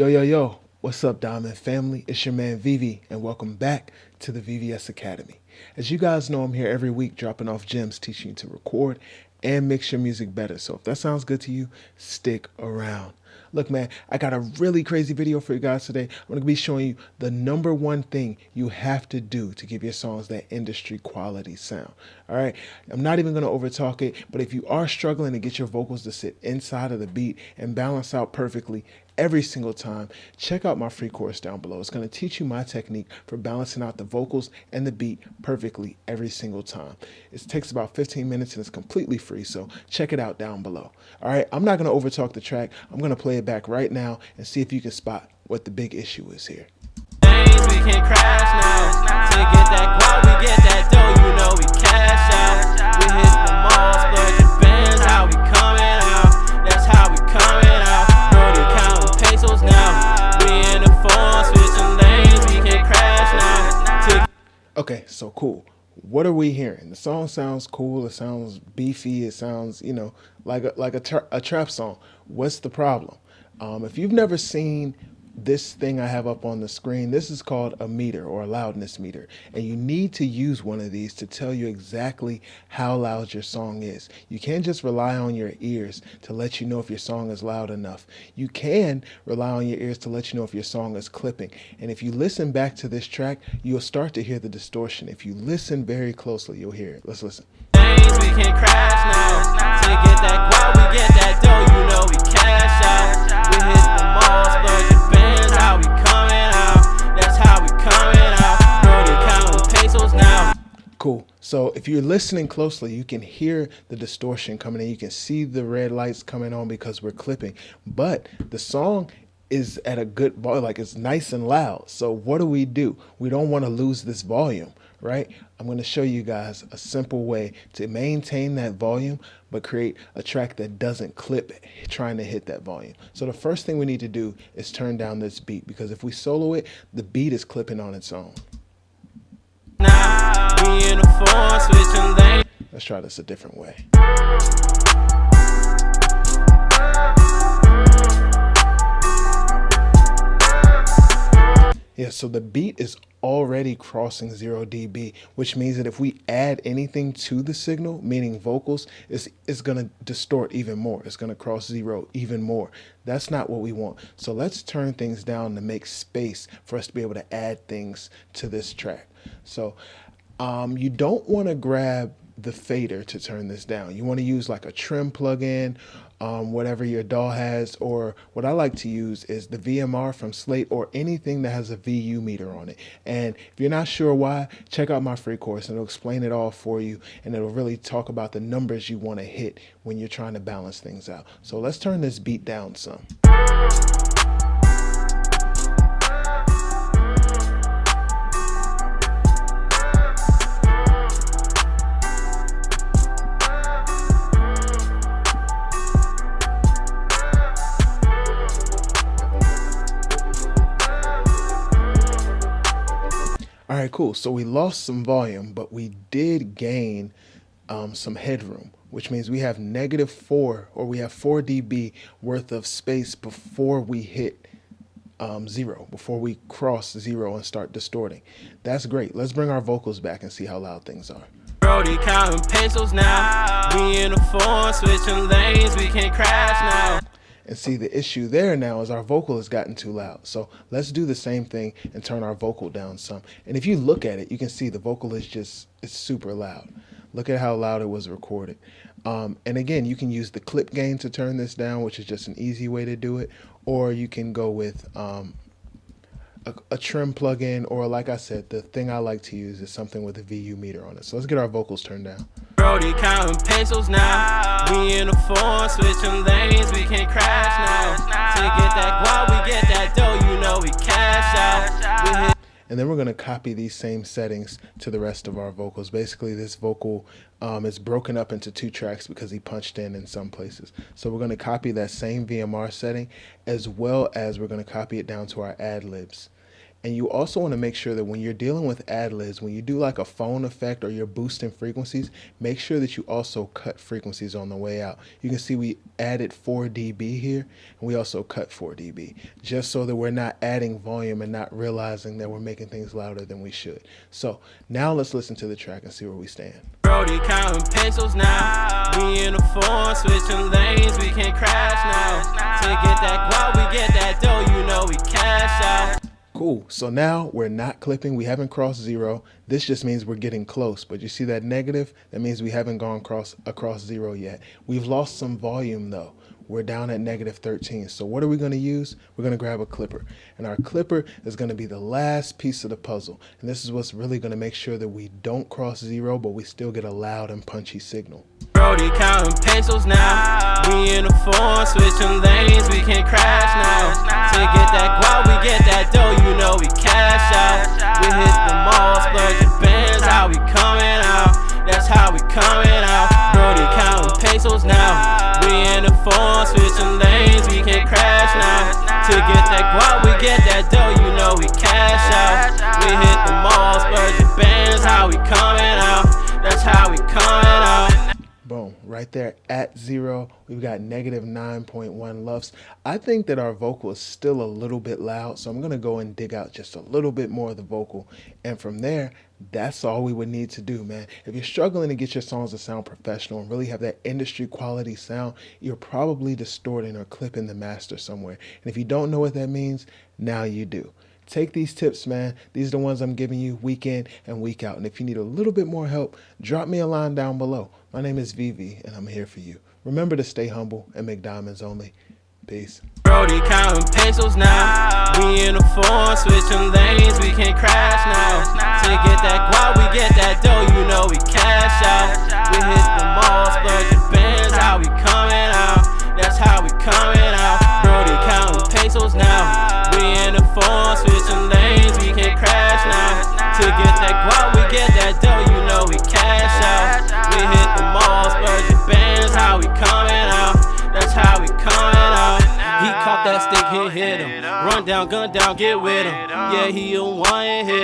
Yo, what's up, Diamond family? It's your man Vivi, and welcome back to the VVS Academy. As you guys know, I'm here every week dropping off gems, teaching you to record and mix your music better. So if that sounds good to you, stick around. Look, man, I got a really crazy video for you guys today. I'm going to be showing you the number one thing you have to do to give your songs that industry quality sound. All right, I'm not even going to overtalk it, but if you are struggling to get your vocals to sit inside of the beat and balance out perfectly every single time, check out my free course down below. It's going to teach you my technique for balancing out the vocals and the beat perfectly every single time. It takes about 15 minutes and it's completely free, so check it out down below. All right, I'm not going to overtalk the track. I'm going to play it back right now and see if you can spot what the big issue is here. We can crash now. To get that guap, we get that dough, you know we cash out. We hit the mall, splurging bands, how we coming out. That's how we coming out. Brody counting pesos now. We in the phone, switching lanes, we can crash now. Okay, so cool. What are we hearing? The song sounds cool. It sounds beefy. It sounds, like a trap song. What's the problem? If you've never seen this thing I have up on the screen, this is called a meter or a loudness meter, and you need to use one of these to tell you exactly how loud your song is. You can't just rely on your ears to let you know if your song is loud enough. You can rely on your ears to let you know if your song is clipping, and if you listen back to this track, you'll start to hear the distortion. If you listen very closely, you'll hear it. Let's listen. We can crash now. To get that guap, we get that dough, you know we cash out. We hit the mall, splurging bands, how we coming out. That's how we coming out. Brody counting pesos now. Cool. So if you're listening closely, you can hear the distortion coming in. You can see the red lights coming on because we're clipping. But the song is at a good volume, like it's nice and loud. So what do? We don't want to lose this volume, right? I'm going to show you guys a simple way to maintain that volume, but create a track that doesn't clip trying to hit that volume. So the first thing we need to do is turn down this beat, because if we solo it, the beat is clipping on its own. Now we in the phone, switching lanes. Let's try this a different way. Yeah, so the beat is already crossing 0 dB, which means that if we add anything to the signal, meaning vocals, it's going to distort even more. It's going to cross 0 even more. That's not what we want. So let's turn things down to make space for us to be able to add things to this track. So you don't want to grab the fader to turn this down. You want to use like a trim plugin, whatever your DAW has, or what I like to use is the VMR from Slate, or anything that has a VU meter on it. And if you're not sure why, check out my free course and it'll explain it all for you, and it'll really talk about the numbers you want to hit when you're trying to balance things out. So let's turn this beat down some. All right, cool. So we lost some volume, but we did gain some headroom, which means we have -4, or we have 4 dB worth of space before we hit 0, before we cross 0 and start distorting. That's great. Let's bring our vocals back and see how loud things are. Brody counting pesos now. We in the phone, switching lanes, we can crash now. And see, the issue there now is our vocal has gotten too loud. So let's do the same thing and turn our vocal down some. And if you look at it, you can see the vocal is it's super loud. Look at how loud it was recorded. And again, you can use the clip gain to turn this down, which is just an easy way to do it. Or you can go with a trim plugin, or like I said, the thing I like to use is something with a VU meter on it. So let's get our vocals turned down. Brody counting pesos now. We in the phone, switching lanes, we can crash now. To get that guap, we get that dough, you know we cash out. And then we're going to copy these same settings to the rest of our vocals. Basically, this vocal is broken up into 2 tracks because he punched in some places. So we're going to copy that same VMR setting, as well as we're going to copy it down to our ad libs. And you also want to make sure that when you're dealing with ad-libs, when you do like a phone effect or you're boosting frequencies, make sure that you also cut frequencies on the way out. You can see we added 4 dB here, and we also cut 4 dB, just so that we're not adding volume and not realizing that we're making things louder than we should. So now let's listen to the track and see where we stand. Brody counting pesos now. We in the phone, switching lanes, we can't crash now. To get that guap, we get that dough, you know we cash out. Cool. So now we're not clipping. We haven't crossed 0. This just means we're getting close. But you see that negative? That means we haven't gone across 0 yet. We've lost some volume though. We're down at -13. So what are we going to use? We're going to grab a clipper. And our clipper is going to be the last piece of the puzzle. And this is what's really going to make sure that we don't cross 0, but we still get a loud and punchy signal. Brody counting pesos now. We in the phone, switching lanes, we can't crash now. To get that guap, we get that dough, you know we cash out. We hit the mall, splurging bands, how we coming out. That's how we coming out. Brody counting pesos now. We in the phone, switching lanes, we can't crash now. To get that guap, we get that dough, you know we cash out. We hit the mall, splurging bands, how we coming out. That's how we coming out. Boom, right there at 0, we've got -9.1 LUFS. I think that our vocal is still a little bit loud, so I'm gonna go and dig out just a little bit more of the vocal. And from there, that's all we would need to do, man. If you're struggling to get your songs to sound professional and really have that industry quality sound, you're probably distorting or clipping the master somewhere. And if you don't know what that means, now you do. Take these tips, man. These are the ones I'm giving you week in and week out. And if you need a little bit more help, drop me a line down below. My name is Vivi, and I'm here for you. Remember to stay humble and make diamonds only. Peace. Brody counting pesos now. We in the phone, switching lanes, we can't crash now. To get that guap, we get that dough, you know we cash out. We hit the mall, splurging bands, how we coming out. That's how we coming out. Brody counting pesos now. We in the phone, switching lanes, we can't crash now. To get that guap, we get that dough, you know we cash out. We hit the mall, splurging bands, how we coming out. That's how we coming out. He caught that stick, hit him. Run down, gun down, get with him. Yeah, he a one hit.